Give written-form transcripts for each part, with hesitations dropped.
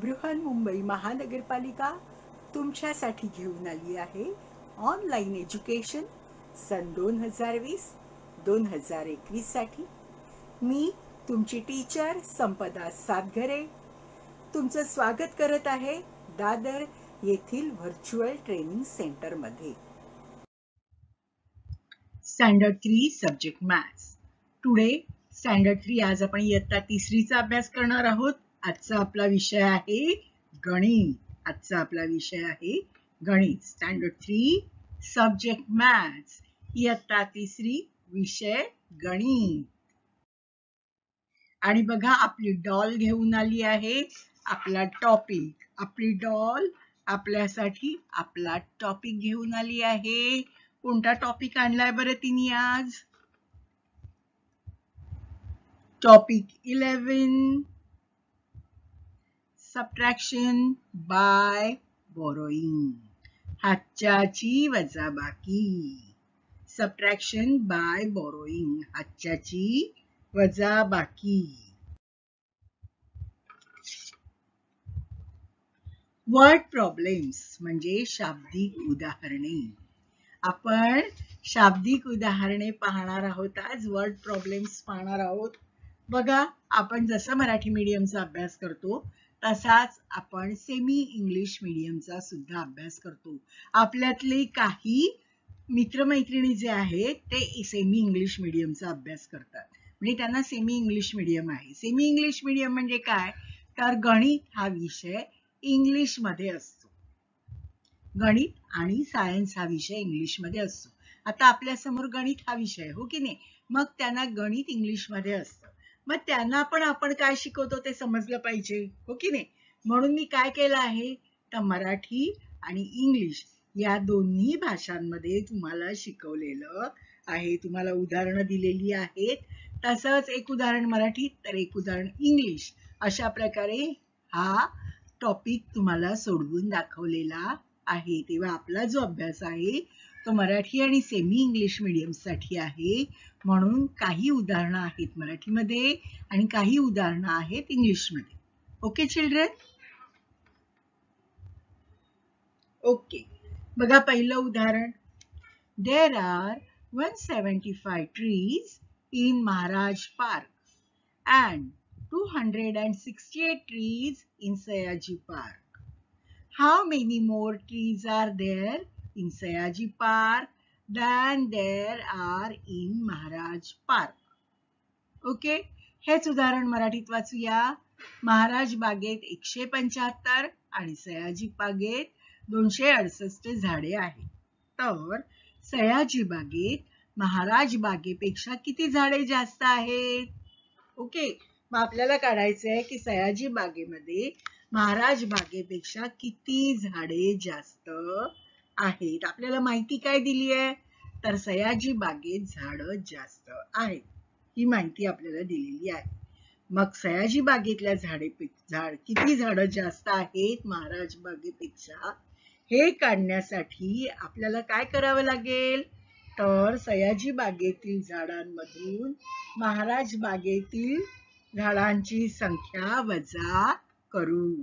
बृहन्मुंबई महानगरपालिका तुमच्यासाठी घेऊन आली आहे ऑनलाईन एज्युकेशन सन 2020-2021 साठी। मी तुमची टीचर संपदा सातघरे तुमचं स्वागत करत आहे दादर येथील व्हर्च्युअल ट्रेनिंग सेंटर मध्ये। Standard 3 subject maths. Today standard 3 आज आपण इयत्ता तिसरीचा अभ्यास करणार आहोत। आजचा आपला विषय आहे गणित। स्टँडर्ड 3 सब्जेक्ट मॅथ्स, इयत्ता तिसरी, विषय गणित। आणि बघा आपली डॉल घेऊन आली आहे, आपला टॉपिक। आपली डॉल आपल्यासाठी आपला टॉपिक घेऊन आली आहे। कोणता टॉपिक आणलाय बरं तिने आज? टॉपिक 11, सबट्रॅक्शन बाय बोरोइंग, हातच्याची वजाबाकी। सबट्रॅक्शन बाय बोरोइंग, हातच्याची वजाबाकी। वर्ड प्रॉब्लेम्स म्हणजे शाब्दिक उदाहरणे। आपण शाब्दिक उदाहरणे पाहणार आहोत। आज वर्ड प्रॉब्लेम्स पाहणार आहोत। बघा, आपण जसं मराठी मीडियमचा अभ्यास करतो तसाच आपण सेमी इंग्लिश मीडियमचा सुद्धा अभ्यास करतो। आपल्यातले काही मित्रमैत्रिणी जे आहेत ते सेमी इंग्लिश मीडियमचा अभ्यास करतात, म्हणजे त्यांना सेमी इंग्लिश मीडियम आहे। सेमी इंग्लिश मीडियम म्हणजे काय? तर गणित हा विषय इंग्लिश मध्ये असतो। गणित आणि सायन्स हा विषय इंग्लिश मध्ये असतो। आता आपल्या समोर गणित हा विषय, हो की नाही? मग त्यांना गणित इंग्लिश मध्ये असतं, मग त्यांना पण आपण काय शिकवतो ते समजलं पाहिजे, हो की नाही? म्हणून मी काय केलं आहे, तर मराठी आणि इंग्लिश या दोन्ही भाषांमध्ये तुम्हाला शिकवलेलं आहे। तुम्हाला उदाहरणं दिलेली आहेत, तसंच एक उदाहरण मराठीत तर एक उदाहरण इंग्लिश, अशा प्रकारे हा टॉपिक तुम्हाला सोडवून दाखवलेला आहे। तेव्हा आपला जो अभ्यास आहे तो मराठी आणि सेमी इंग्लिश मीडियम साठी आहे, म्हणून काही उदाहरणं आहेत मराठीमध्ये आणि काही उदाहरणं आहेत इंग्लिशमध्ये। Okay children? ओके, बघा पहिलं उदाहरण। There are 175 trees in Maharaj Park and 268 trees in Sayaji Park. How many more trees are there in Sayaji Park than there are in Maharaj Park? Okay, हेच उदाहरण मराठीत वाचूया। महाराज बागेत 175 आणि सयाजी बागेत 268 झाडे आहेत। तर सयाजी बागेत महाराज बागेपेक्षा किती झाडे जास्त आहेत? ओके, मग आपल्याला काढायचं आहे की सयाजी बागेमध्ये महाराज बागेपेक्षा किती झाडे जास्त आहेत। आपल्याला माहिती काय दिली आहे, तर सयाजी बागेत झाडं जास्त आहेत, ही माहिती आपल्याला दिलेली आहे। मग सयाजी बागेतल्या किती झाडं जास्त आहेत महाराज बागेपेक्षा, हे काढण्यासाठी आपल्याला काय करावं लागेल, तर सयाजी बागेतील झाडांमधून महाराज बागेतील झाडांची संख्या वजा करू।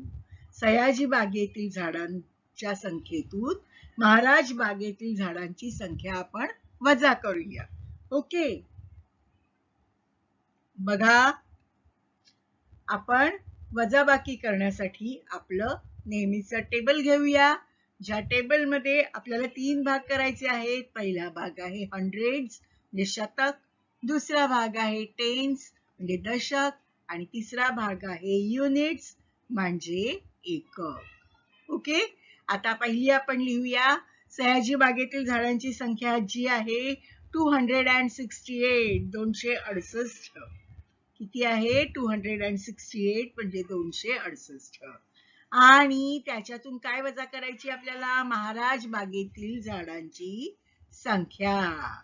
सयाजी बागेतील झाडांच्या संख्येतून महाराज बागेतील झाडांची संख्या आपण वजा करूया। ओके, बघा आपण वजाबाकी करण्यासाठी आपलं नेहमीचं टेबल घेऊया, ज्या टेबल मध्ये आपल्याला 3 भाग करायचे आहेत। पहिला भाग आहे हंड्रेड्स म्हणजे शतक, दुसरा भाग आहे टेन्स म्हणजे दशक, आणि तिसरा भाग आहे युनिट्स म्हणजे एकक। ओके, आता पहिली आपण लिहूया, सयाजी बागेतील झाडांची संख्या जी आहे 268, 268। किती आहे? 268 म्हणजे 268, आणि त्याच्यातून काय वजा करायची आपल्याला? महाराज बागेतील झाडांची संख्या।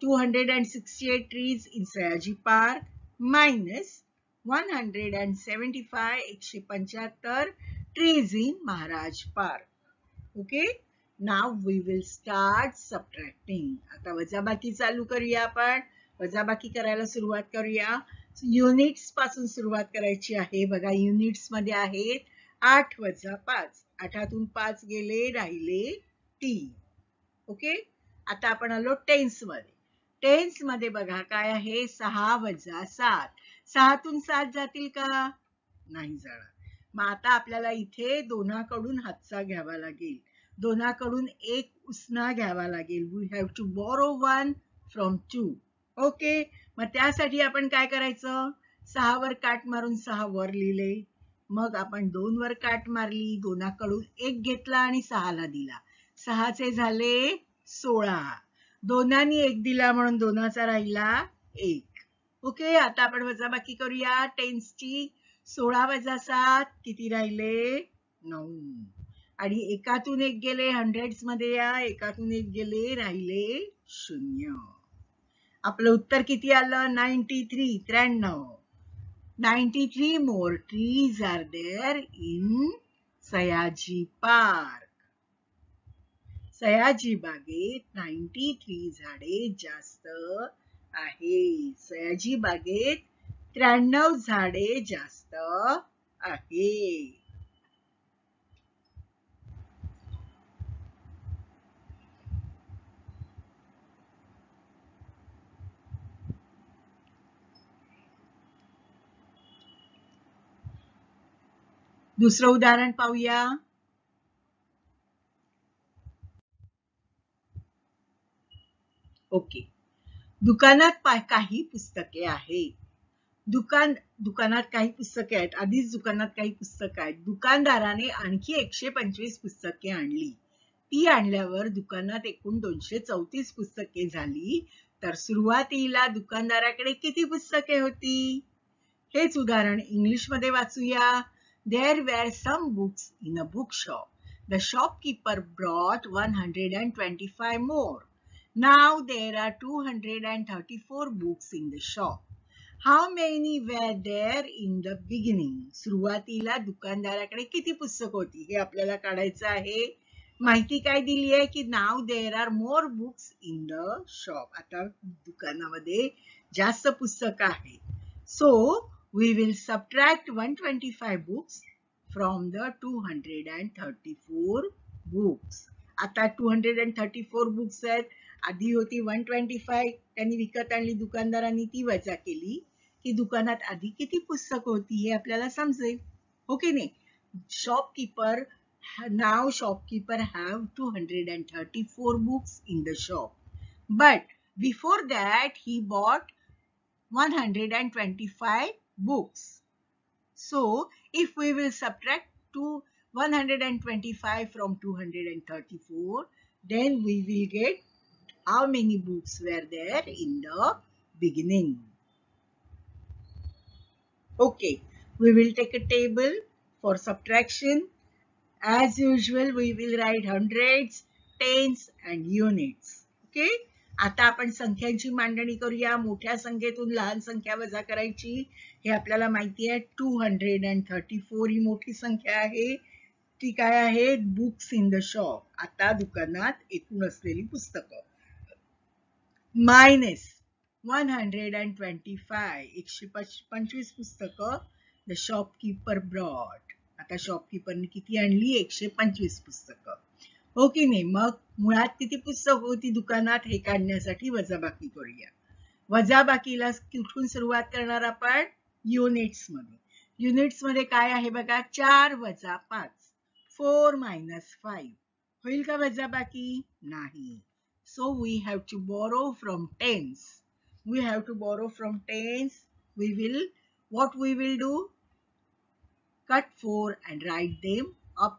268 trees in Sayaji Park minus 175 175 trees in Maharaj Park. Okay, now we will start subtracting. आता वजाबाकी चालू करूया आपण। वजाबाकी करायला सुरुवात करूया। युनिट्स पासून सुरुवात करायची आहे। बघा युनिट्स मध्ये आहेत 8 वजा 5, 8तून 5 गेले, राहिले 3. ओके, आता आपण आलो टेन्स मध्ये. टेन्स मध्ये बघा काय आहे, 6 वजा 7. 6तून 7 जातील का? नाही जाणार. मग आता आपल्याला इथे दोनाकडून हातचा घ्यावा लागेल, दोनाकडून एक उसना घ्यावा लागेल. We have to borrow 1 from 2. Okay, मग त्यासाठी आपण काय करायचं, 6 वर काट मारून 6 वर लिहिले. मग आपण 2 वर काट मारली, दोनाकडून एक घेतला आणि 6ला दिला. 6चे झाले 16. दोनांनी एक दिला म्हणून दोनाचा राहिला 1. ओके, आता आपण वजाबाकी करूया टेन्सची. 16 वजा 7 किती राहिले, 9. आणि एकातून एक गेले, हंड्रेड्स मध्ये या, एकातून एक गेले, राहिले 0. आपलं उत्तर किती आलं, 93, 93. 93 more trees are there in Sayaji park. Sayaji बागेत 93 झाडे जास्त आहेत. सयाजी बागेत 93 झाडे जास्त आहेत. दुसरं उदाहरण पाहूया. ओके, दुकानात काही पुस्तके आहेत. दुकानात काही पुस्तके आहेत. आधीच दुकानात काही पुस्तकं आहेत. दुकानदाराने आणखी 125 पुस्तके आणली. ती आणल्यावर दुकानात एकूण 234 पुस्तके झाली. तर सुरुवातीला दुकानदाराकडे किती पुस्तके होती? हेच उदाहरण इंग्लिश मध्ये वाचूया. There were some books in a bookshop. The shopkeeper brought 125 more. Now there are 234 books in the shop. How many were there in the beginning? सुरुवातीला दुकानदाराकडे किती पुस्तक होती हे आपल्याला काढायचं आहे. माहिती काय दिली आहे की now there are more books in the shop. आता दुकानामध्ये जास्त पुस्तक आहेत. So we will subtract 125 books from the 234 books. आता 234 बुक्स आहेत. आधी होती 125. त्यांनी विकत आणली दुकानदारांनी, ती वजा केली की दुकानात आधी किती पुस्तक होती हे आपल्याला समजेल. हो की नाही? Shopkeeper now shopkeeper have 234 books in the shop. But before that he bought 125 books. So if we will subtract 125 from 234, then we will get how many books were there in the beginning. Okay, we will take a table for subtraction. As usual, we will write hundreds, tens and units. Okay? आता आपण संख्यांची मांडणी करूया. मोठ्या संख्येतून लहान संख्या वजा करायची हे आपल्याला माहिती आहे. 234 ही मोठी संख्या आहे. ती काय आहे? Books in the shop. आता दुकानात एकूण असलेली पुस्तकं. मायनस 125, 125 पुस्तकं द शॉपकीपर ब्रॉट. आता शॉपकीपरने किती आणली? 125 पुस्तकं. हो की नाही? मग मुळात किती पुस्तक होती दुकानात हे काढण्यासाठी वजाबाकी करूया. वजाबाकीला कुठून सुरुवात करणार आपण? युनिट्स मध्ये. युनिट्स मध्ये काय आहे बघा, 4 वजा 5, 4 minus 5. होईल का वजाबाकी? नाही. So we have to borrow from tens. We have to borrow from tens. What we will do? Cut 4 and write them up.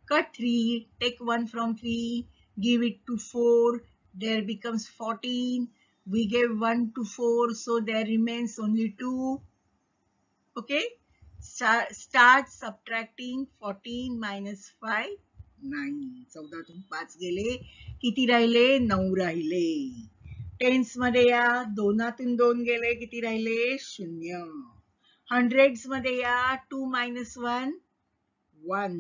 Cut 3, take 1 from 3, give it to 4. There becomes 14. We gave 1 to 4, so there remains only 2. Okay? Start subtracting. 14 minus 5. 9. 14तून 5 गेले, किती राहिले? 9 राहिले. Tense मध्ये या, 2तून 2 गेले, किती राहिले? 0. Hundreds मध्ये या, 2 minus 1, 1.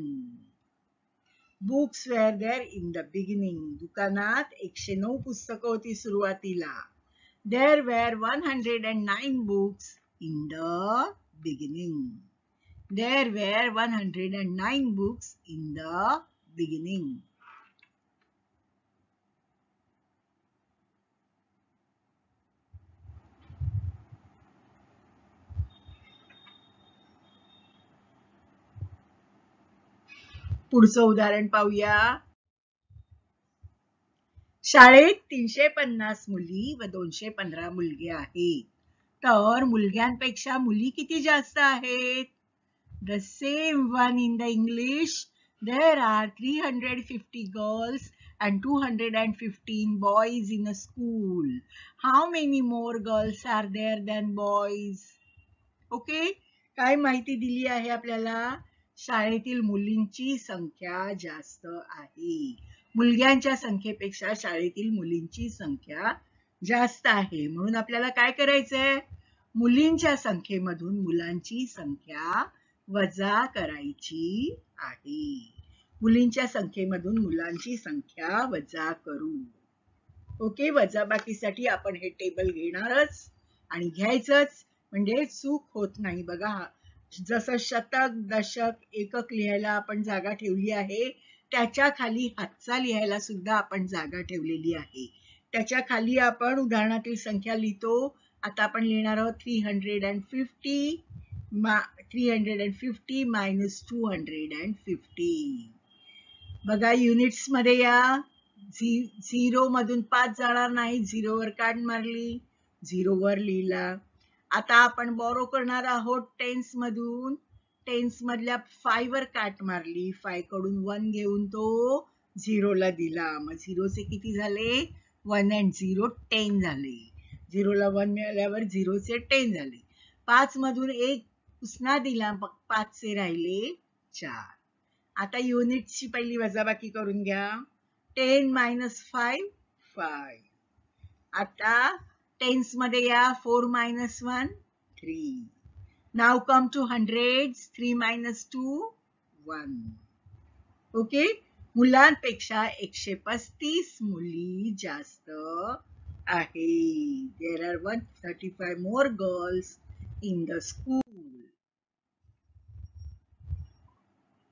Books were there in the beginning. दुकानात 109 पुस्तकं होती सुरुवातीला. There were 109 books in the beginning. There were 109 books in the beginning. पुढचं उदाहरण पाहूया. शाळेत 350 मुली व 215 मुलगे आहेत. तर मुलग्यांपेक्षा मुली किती जास्त आहेत? The same one in the English. There are 350 girls and 215 boys in a school. How many more girls are there than boys? Okay? काय माहिती दिली आहे आपल्याला? शाळेतील मुलींची संख्या जास्त आहे. मुलग्यांच्या संख्येपेक्षा शाळेतील मुलींची संख्या जास्त आहे. म्हणून आपल्याला काय करायचंय? मुलींच्या संख्येमधून मुलांची संख्या वजा करायची आहे. मुलींच्या संख्येमधून मुलांची संख्या वजा करू. ओके, वजाबाकीसाठी आपण हे टेबल घेणारच आणि घ्यायचंच, म्हणजे चूक होत नाही. बघा, जसं शतक, दशक, एकक लिहायला आपण जागा ठेवली आहे, त्याच्या खाली हातचा लिहायला सुद्धा आपण जागा ठेवलेली आहे. त्याच्या खाली आपण उदाहरणातील संख्या लिहितो. आता आपण लिहिणार आहोत 350 minus 250. बघा, युनिट्स मध्ये या. 0 मधून 5 जाणार नाही, 0 वर काढ मारली, 0 वर लिहिला. आता आपण बॉरो करणार आहोत टेन्स मधून. टेन्स मधल्या 5 वर काट मारली, 5 कडून 1 घेऊन तो 0 ला दिला. मग 0 चे किती झाले? 1 and 0 10 झाले. 0 ला 1 मिळाल्यावर 0 चे 10 झाले. 5 मधून 1 उसना दिला, मग 5 चे राहिले 4. आता युनिट्सची पहिली वजाबाकी करून घ्या. 10 minus 5 5. आता टेन्स मध्ये या. 4 minus 1 3. Now come to hundreds. 3 minus 2 1. Okay, मुलांपेक्षा 135 मुली जास्त आहे. There are 135 more girls in the school.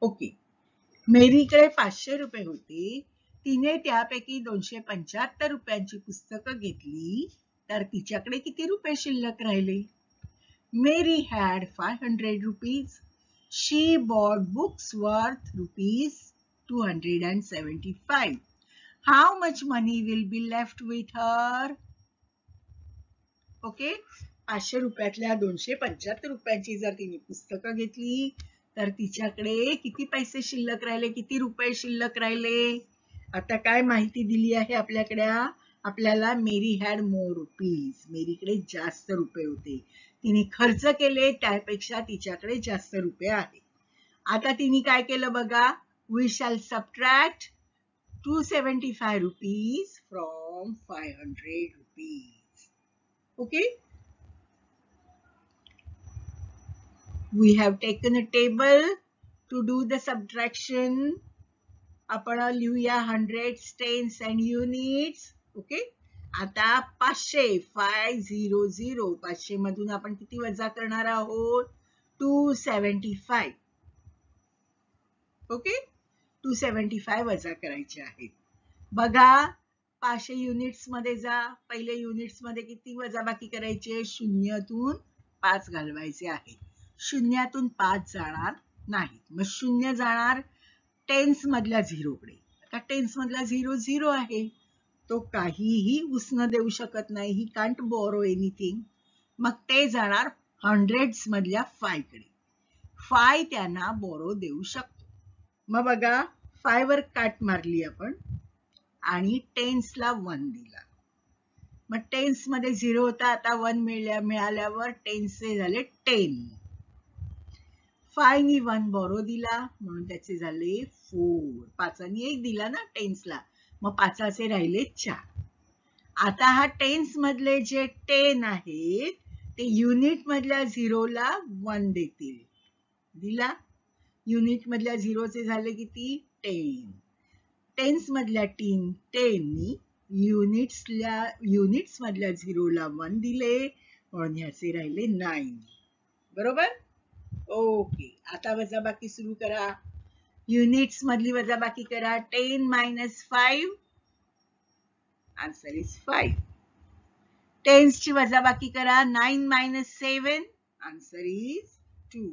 Okay, मेरीकडे 500 रुपये होते. तिने त्यापैकी 275 रुपयांची पुस्तकं घेतली, तर तिच्याकडे किती रुपये शिल्लक राहिले? Mary had 500 rupees. She bought books worth rupees 275. How much money will be left with her? Okay, 500 रुपयातल्या 275 रुपयांची जर तिने पुस्तकं घेतली, तर तिच्याकडे किती पैसे शिल्लक राहिले? किती रुपये शिल्लक राहिले? आता काय माहिती दिली आहे आपल्याला? मेरी हॅड मोर रुपीज. मेरीकडे जास्त रुपये होते. तिने खर्च केले, त्यापेक्षा तिच्याकडे जास्त रुपये आहेत. आता तिने काय केलं बघा. We shall subtract 275 rupees from 500 rupees. Okay, we have taken a table to do the subtraction. आपण लिहूया hundreds, tens and units. Okay, आता 500 500 500 मधून आपण किती वजा करणार आहोत? 275. ओके, 275 वजा करायचे आहेत. बघा, 500 युनिट्स मध्ये जा. पहिले युनिट्स मध्ये किती वजाबाकी करायचे? शून्यातून 5 घालवायचे आहे. शून्यातून 5 जाणार नाही, मग 0 जाणार टेन्स मधल्या 0 कडे. आता टेन्स मधला 0 0 आहे, तो काहीही उसनं देऊ शकत नाही. He can't borrow anything. मग ते जाणार हंड्रेड्स मधल्या 5 कडे. 5 त्यांना बोरो देऊ शकतो. मग बघा, 5 वर काट मारली आपण आणि टेन्सला 1 दिला. मग टेन्स मध्ये 0 होता, आता 1 मिळाल्यावर टेन्सचे झाले 10. 5 नी 1 बोरो दिला, म्हणून त्याचे झाले 4. 5 नी 1 दिला ना टेन्सला, मग 5चे राहिले 4. आता हा टेन्स मधले जे 10 आहेत, ते युनिट मधल्या 0 ला 1 देतील. दिला. युनिट मधल्या 0 चे झाले किती? 10. टेन्स मधल्या 10 नी युनिट्स मधल्या 0 ला 1 दिले, म्हणून ह्याचे राहिले 9. बरोबर? ओके, आता वजाबाकी सुरू करा. युनिट्स मधली वजाबाकी करा. 10 minus 5, आन्सर इज 5. टेन्स ची वजाबाकी करा. 9 minus 7, आन्सर इज 2.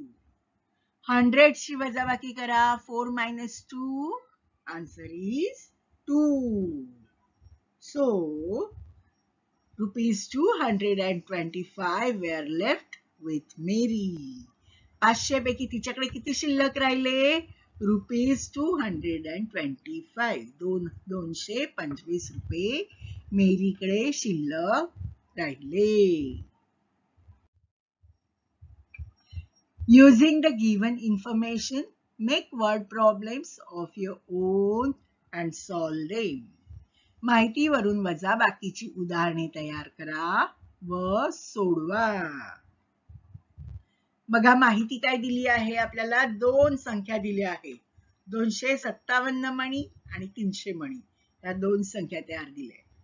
100 ची वजाबाकी करा. 4 minus 2, answer is 2. So rupees 225 were left with Mary. 500 पैकी तिच्याकडे किती शिल्लक राहिले? रुपीज 225. 225 रुपये मेरीकडे शिल्लक राहिले. Using the given information, make word problems of your own and solve them. माहितीवरून वजाबाकीची उदाहरणे तयार करा व सोडवा. बघा माहिती काय दिली आहे आपल्याला. 2 संख्या दिल्या आहेत. 257 मणी आणि 300 मणी. या 2 संख्या तयार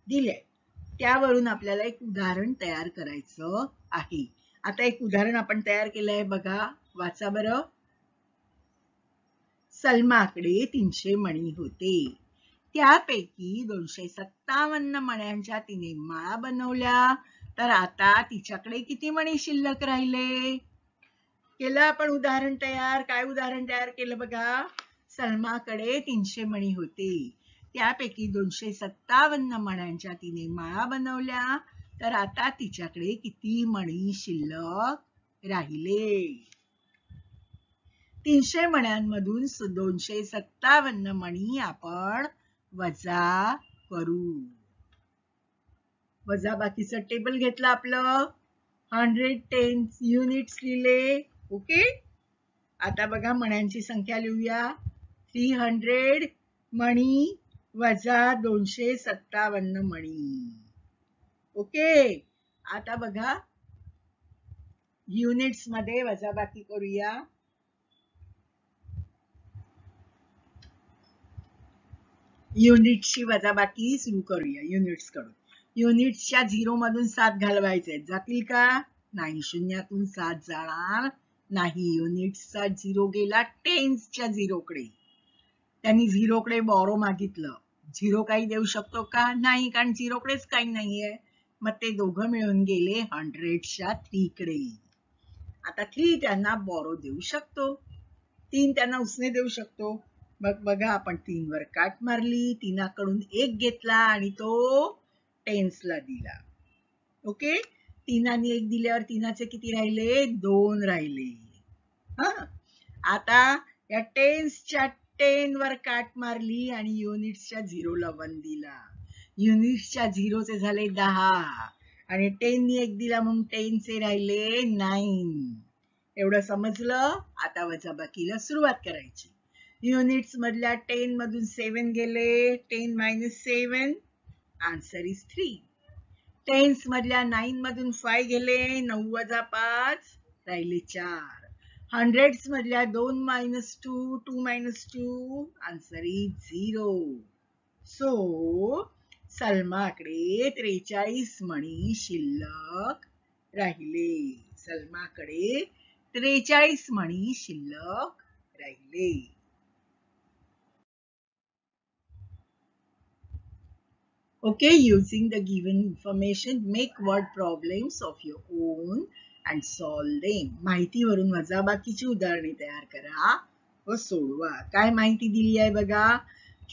दिल्या. त्यावरून आपल्याला एक उदाहरण तयार करायचं आहे. आता एक उदाहरण आपण तयार केलं आहे बघा. वाचा बरं. सलमाकडे 300 मणी होते. त्यापैकी 257 मण्यांच्या तिने माळा बनवल्या. तर आता तिच्याकडे किती मणी शिल्लक राहिले? केलं आपण उदाहरण तयार. काय उदाहरण तयार केलं बघा. सलमाकडे 300 मणी होते. त्यापैकी 257 मण्यांच्या तिने माळा बनवल्या. तर आता तिच्याकडे किती मणी शिल्लक राहिले? 300 मण्यांमधून 257 मणी आपण वजा करू. वजाबाकीचं टेबल घेतलं आपलं. 110 युनिट्स लिहिले. ओके. आता बघा मण्यांची संख्या लिहूया. 300 मणी वजा 257 मणी. ओके. आता बघा युनिट्स मध्ये वजाबाकी करूया. युनिट्सची वजाबाकी सुरू करूया युनिट्स कडून. युनिट्सच्या 0 मधून 7 घालवायचे. जातील का? नाही. शून्यातून 7 जाणार नाही. युनिट्सचा 0 गेला टेन्सच्या 0 कडे. त्यांनी 0 कडे बॉरो मागितलं. 0 काही देऊ शकतो का? नाही, कारण 0 कडेच काही नाहीये. मग ते दोघं मिळून गेले 100च्या 3 कडे. आता 3 त्यांना बॉरो देऊ शकतो. 3 त्यांना उसने देऊ शकतो. मग बघा आपण 3 वर काट मारली. 3 कडून 1 घेतला आणि तो टेन्सला दिला. ओके. 3 1 दिल्यावर 3चे किती राहिले? 2 राहिले. आता या टेन्सच्या 10 वर काट मारली आणि युनिट्सच्या 0ला 1 दिला. युनिट्सच्या 0चे झाले 10 आणि 10 ने 1 दिला म्हणून 10चे राहिले 9. एवढं समजलं. आता वजाबाकीला सुरुवात करायची. युनिट्स मधल्या 10 मधून 7 गेले. 10 minus 7, आन्सर इज 3. टेन्स मधल्या 9 मधून 5 गेले. 9 वजा 5 राहिले 4. हंड्रेड्स मधल्या 2 minus 2, 2 minus 2, answer is 0. So सलमाकडे 43 मणी शिल्लक राहिले. सलमाकडे 43 मणी शिल्लक राहिले. Okay, using the given information, make word problems of your own and solve them. माहितीवरून वजाबाकीची उदाहरणे तयार करा व सोडवा. काय माहिती दिली आहे बघा.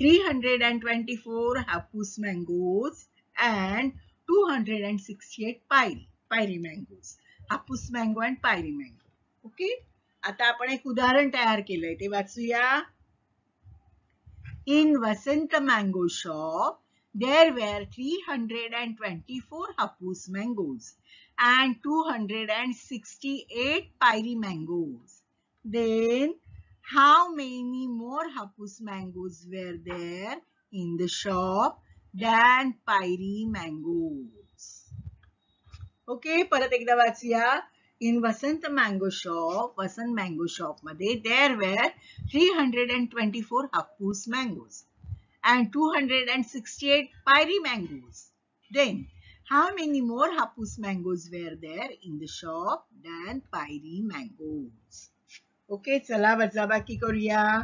324 हापूस mangoes and 268 पायरी mangoes. हापूस mango and पायरी mango. ओके. आता आपण एक उदाहरण तयार केलंय ते वाचूया. In Vasant mango shop, there were 324 Hapus mangoes and 268 Pyri mangoes. Then, how many more Hapus mangoes were there in the shop than Pyri mangoes? Okay, परत एकदा वाचूया. In Vasant mango shop मध्ये there were 324 Hapus mangoes and 268 Pyri mangoes. Then, how many more Hapus mangoes were there in the shop than Pyri mangoes? Okay, चला वजाबाकी करूया.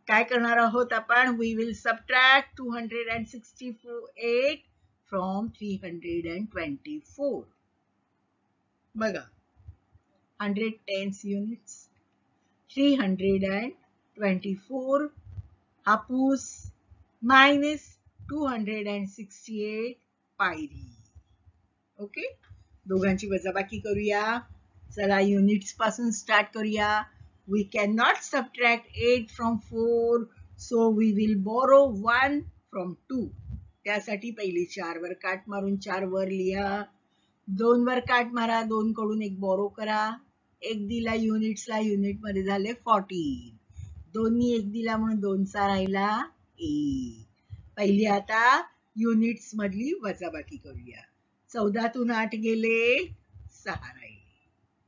काय करणार आहोत आपण? We will subtract 268 from 324. बघा, 100 tens units, 324 हापूस minus 268 पायरी. ओके, दोघांची वजाबाकी करूया. चला युनिट्स पासून स्टार्ट करूया. We cannot subtract 8 from 4, so we will borrow 1 from 2. त्यासाठी पहिली 4 वर काट मारून 4 वर लिहा. 2 वर काट मारा, 2 कडून एक बोरो करा. 1 दिला युनिट्सला, युनिट मध्ये झाले 14. 2नी 1 दिला म्हणून 2चा राहिला 1. पहिली आता युनिट्स मधली वजाबाकी करूया. 14 तून 8 गेले, 6 राहिले.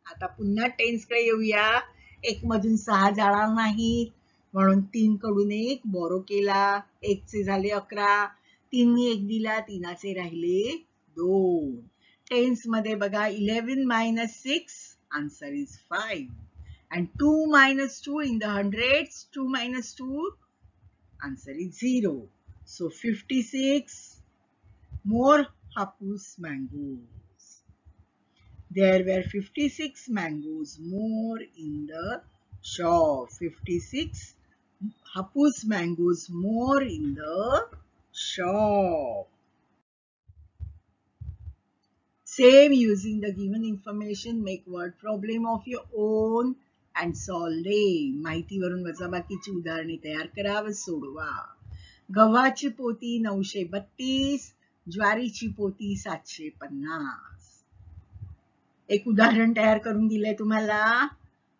आता पुन्हा टेन्स कडे येऊया. 1 मधून 6 जाणार नाहीत म्हणून 3 कडून 1 बोरो केला. 1 चे झाले 11. 3नी 1 दिला, 3चे राहिले 2. टेन्स मध्ये बघा, 11 minus 6, answer is 5. And 2 minus 2 in the hundreds, 2 minus 2, answer is 0. So 56 more hapus mangoes. There were 56 mangoes more in the shop. 56 hapus mangoes more in the shop. Same, using the given information, make word problem of your own and solve them. माहितीवरून वजाबाकीची उदाहरणे तयार करा व सोडवा. गव्हाची पोती 932, ज्वारीची पोती 750. एक उदाहरण तयार करून दिलंय तुम्हाला.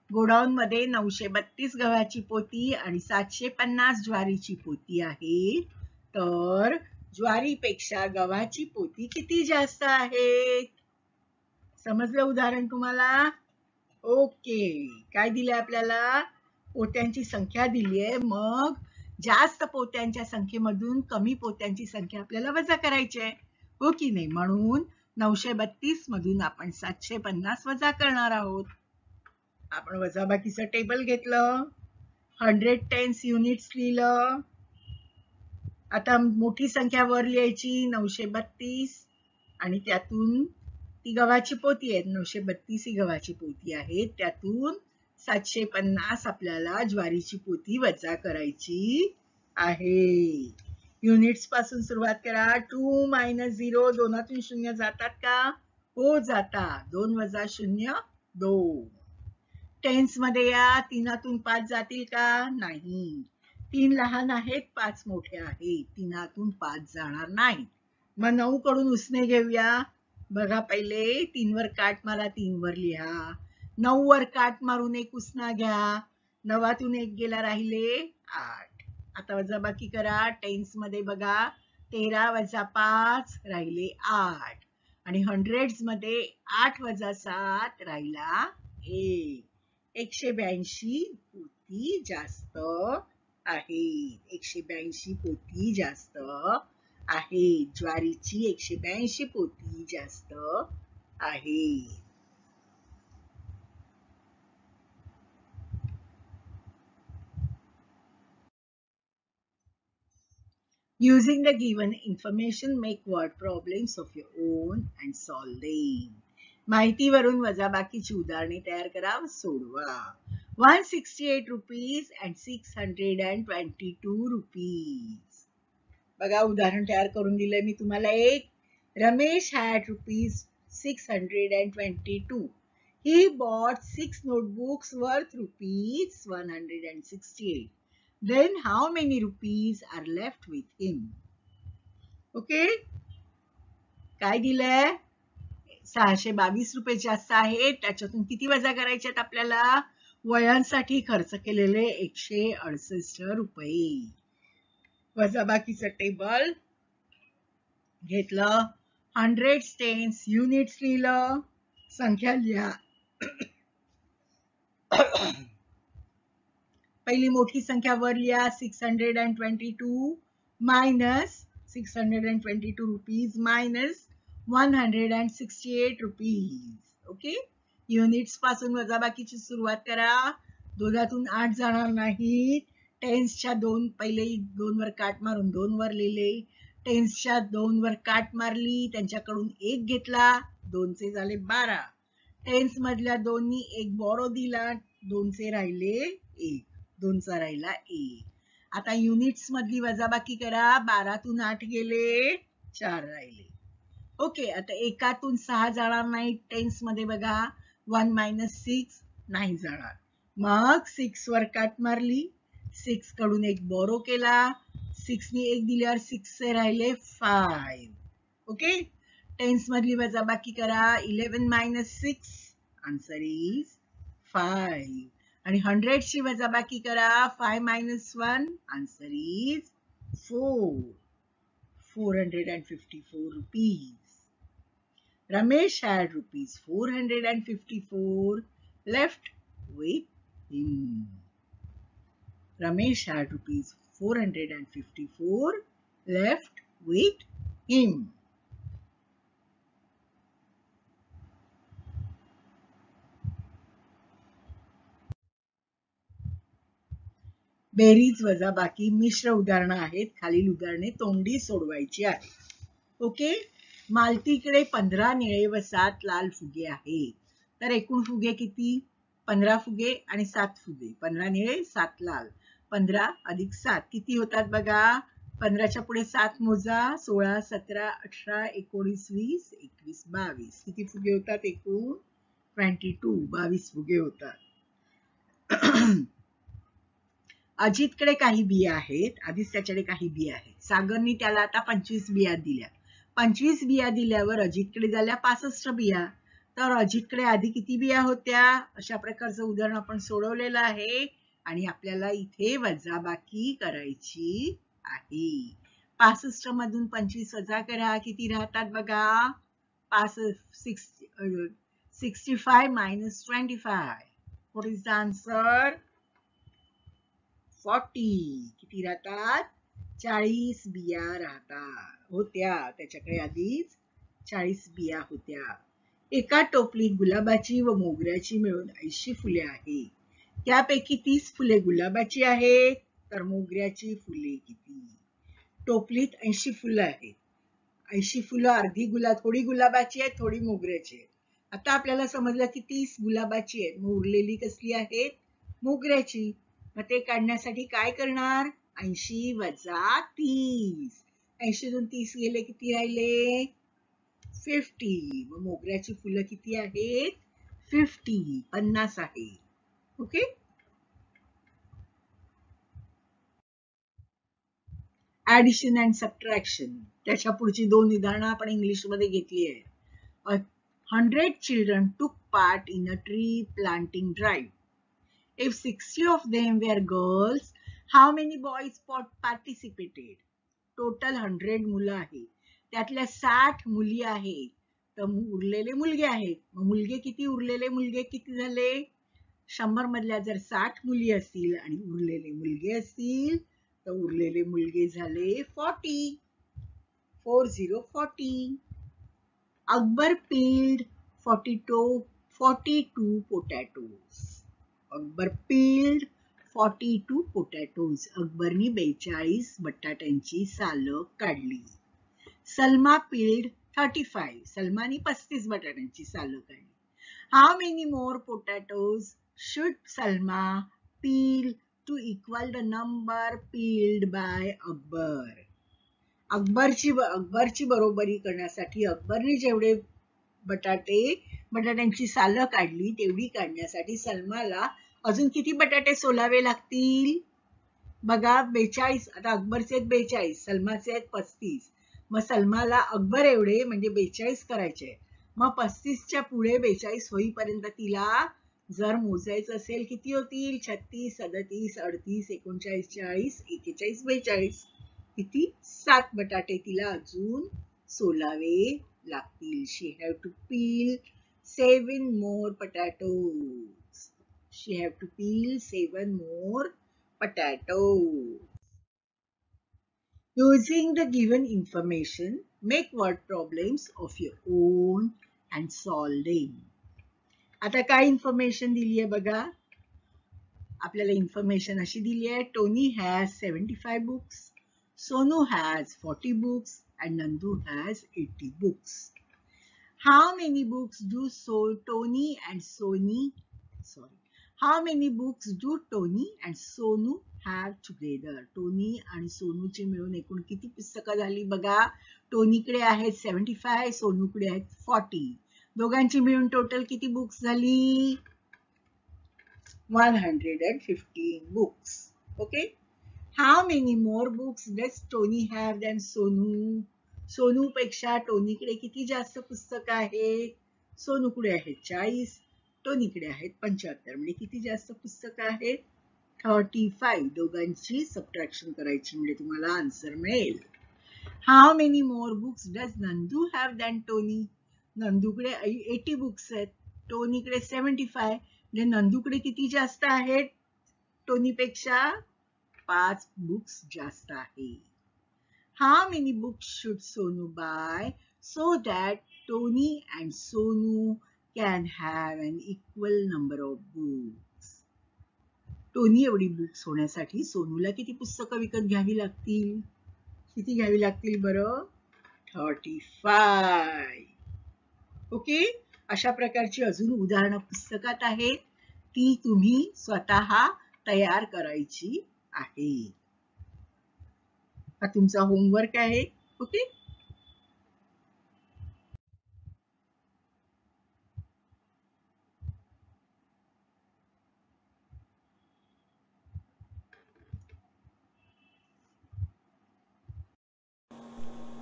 गोडाऊन मध्ये 932 गव्हाची पोती आणि 750 ज्वारीची पोती आहे. तर ज्वारीपेक्षा गव्हाची पोती किती जास्त आहेत? समजलं उदाहरण तुम्हाला? ओके, काय दिलंय आपल्याला? पोत्यांची संख्या दिली आहे. मग जास्त पोत्यांच्या संख्येमधून कमी पोत्यांची संख्या आपल्याला वजा करायची आहे, हो की नाही? म्हणून 932 मधून आपण 750 वजा करणार आहोत. आपण वजाबाकीचं टेबल घेतलं, 100 tens युनिट्स लिहिलं. आता मोठी संख्या वर लिहायची 932 आणि त्यातून ती गव्हाची पोती आहे. 932 ही गव्हाची पोती आहे. त्यातून 750 आपल्याला ज्वारीची पोती वजा करायची आहे. युनिट्स पासून सुरुवात करा. 2 minus 0, दोनातून 0 जातात का? हो, जातात. 2 वजा 0, 2. टेन्स मध्ये या. 3तून 5 जातील का? नाही. 3 लहान आहेत, 5 मोठे आहेत. 3तून 5 जाणार नाही. मग 9 कडून उसने घेऊया. बघा, पहिले 3 वर काट मारा, 3 वर लिहा. 9 वर काट मारून एक उसना घ्या. 9तून 1 गेला, राहिले 8. आता वजाबाकी करा. टेन्स मध्ये बघा, 13 वजा 5 राहिले 8. आणि हंड्रेड्स मध्ये 8 वजा 7 राहिला 1. 182 पोती जास्त आहे. 182 पोती जास्त आहे. ज्वारीची 182 पोती जास्त आहे. Using the given information, make word problems of your own and solve them. माहितीवरून वजाबाकीची उदाहरणे तयार करा व सोडवा. 168 rupees and 622 rupees. बघा, उदाहरण तयार करून दिलंय मी तुम्हाला एक. Ramesh had rupees 622. He bought 6 notebooks worth rupees 168. Then how many rupees are left with him? Okay? काय दिलंय? 622 रुपये जास्त आहेत. त्याच्यातून किती वजा करायचे आहेत आपल्याला? वयांसाठी खर्च केलेले 168 रुपये. वजाबाकीचं टेबल घेतलं. 100 tens युनिट्स लिहिलं. संख्या लिहा. पहिली मोठी संख्या वर लिहा. 622 minus 622 rupees minus 168 rupees. Okay, units पासून वजाबाकीची सुरुवात करा. दोनातून 8 जाणार नाहीत. टेन्सच्या दोन पहिले 2 वर काट मारून 2 वर लिहिले. टेन्सच्या 2 वर काट मारली, त्यांच्याकडून 1 घेतला, 2 चे झाले 12. टेन्स मधल्या 2नी 1 बॉरो दिला, 2 चे राहिले 1, 2 चा राहिला 1. आता युनिट्स मधली वजाबाकी करा. 12तून 8 गेले, 4 राहिले. ओके, आता एकातून 6 जाणार नाही. टेन्स मध्ये बघा 1 - 6 नाही जाणार. मग 6 वर काट मारली, 6 कडून 1 बोरो केला, 6 नी 1 दिल्यावर 6 चे राहिले 5. ओके, टेन्स मधली वजाबाकी करा. 11 - 6 आन्सर इज 5. आणि 100 ची वजाबाकी करा. 5 - 1 answer is 4. 454 rupees. Ramesh had rupees 454 left with him. Ramesh had rupees 454 left with him. बेरीज वजाबाकी मिश्र उदाहरणं आहेत. खालील उदाहरणे तोंडी सोडवायची आहेत. ओके, मालतीकडे 15 निळे व 7 लाल फुगे आहेत. तर एकूण फुगे किती? 15 फुगे आणि 7 फुगे. 15 निळे 7 लाल. 15 अधिक 7 किती होतात बघा. 15च्या पुढे 7 मोजा. 16, 17, 18, 19, 20, 21, 22. किती फुगे होतात एकूण? 22. 22 फुगे होतात. अजितकडे काही बिया आहेत. आधीच त्याच्याकडे काही बिया आहेत. सागरनी त्याला आता 25 बिया दिल्या. 25 बिया दिल्यावर अजितकडे झाल्या 65 बिया. तर अजितकडे आधी किती बिया होत्या? अशा प्रकारचं उदाहरण आपण सोडवलेलं आहे आणि आपल्याला इथे वजाबाकी करायची आहे. 65 मधून 25 वजा करा. किती राहतात बघा. 65 minus 25. What is the answer? 40. किती राहतात? 40 बिया राहतात. होत्या. त्याच्याकडे आधीच 40 बिया होत्या. एका टोपलीत गुलाबाची व मोगऱ्याची मिळून 80 फुले आहेत. त्यापैकी 30 फुले गुलाबाची आहेत. तर मोगऱ्याची फुले किती? टोपलीत 80 फुलं आहेत. 80 फुलं अर्धी थोडी गुलाबाची आहेत, थोडी मोगऱ्याची आहेत. आता आपल्याला समजलं की 30 गुलाबाची आहेत. मग उरलेली कसली आहेत? मोगऱ्याची. मग ते काढण्यासाठी काय करणार? 80 वजा 30. 80तून 30 गेले, किती राहिले? 50. मग मोगऱ्याची फुलं किती आहेत? 50 आहे. Okay, addition and subtraction. त्याच्या पुढची 2 उदाहरणं आपण इंग्लिश मध्ये घेतली आहे. 100 children took part in a tree planting drive. If 60 of them were girls, how many boys participated? Total 100 मुलं आहेत. त्यातल्या 60 मुली आहेत. तर उरलेले मुलगे आहेत. मग मुलगे किती? उरलेले मुलगे किती झाले? 100 मधल्या जर 60 मुली असतील आणि उरलेले मुलगे असतील तर उरलेले मुलगे झाले 40. 40. Akbar peeled 42 potatoes. Akbar peeled 42 potatoes. अकबरनी 42 बटाट्यांची सालं काढली. सलमा peeled 35. सलमानी 35 बटाट्यांची सालं काढली. How many more potatoes should Salma peel to equal the number peeled by Akbar? अकबरची बरोबरी करण्यासाठी अकबरने जेवढे बटाट्यांची सालं काढली तेवढी काढण्यासाठी सलमाला अजून किती बटाटे सोलावे लागतील? बघा, 42. आता अकबरचे आहेत 42, सलमाचे आहेत 35. मग सलमाला अकबर एवढे म्हणजे 42 करायचे. मग 35च्या पुढे 42 होईपर्यंत तिला जर मोजायचं असेल किती होतील? 36, 37, 38, 39, 40, 41, 42. किती? 7 बटाटे तिला अजून सोलावे लागतील. She have to peel 7 more potatoes. She have to peel 7 more potatoes. Using the given information, make word problems of your own and solve them. आता काय इन्फॉर्मेशन दिली आहे बघा. आपल्याला इन्फॉर्मेशन अशी दिली आहे, Tony has 75 books, Sonu has 40 books and Nandu has 80 books. How many books do Tony and how many books do Tony and Sonu have together? Tony आणि सोनूची मिळून एकूण किती पुस्तकं झाली बघा. टोनीकडे आहेत 75, सोनूकडे आहेत 40. दोघांची मिळून टोटल किती बुक्स झाली? 115 books. Okay. How many more books does Tony have than Sonu? सोनूपेक्षा टोनीकडे किती जास्त पुस्तक आहेत? सोनूकडे आहेत 40, टोनीकडे आहेत 75. म्हणजे किती जास्त पुस्तक आहेत? 35. दोघांची सबट्रॅक्शन करायची म्हणजे तुम्हाला आन्सर मिळेल. How many more books does Nandu have than Tony? नंदूकडे 80 books आहेत, टोनीकडे 75. म्हणजे नंदूकडे किती जास्त आहेत टोनीपेक्षा? 5 बुक्स जास्त आहेत. How many books should Sonu buy so that Tony and Sonu can have an equal number of books? Tony एवढी books होण्यासाठी सोनूला किती पुस्तकं विकत घ्यावी लागतील? किती घ्यावी लागतील बरं? 35. ओके. अशा प्रकारची अजून उदाहरणं पुस्तकात आहेत, ती तुम्ही स्वतः तयार करायची आहे. हा तुमचा होमवर्क आहे. Okay.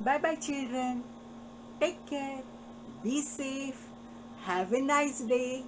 Bye bye children. Take care. Be safe. Have a nice day.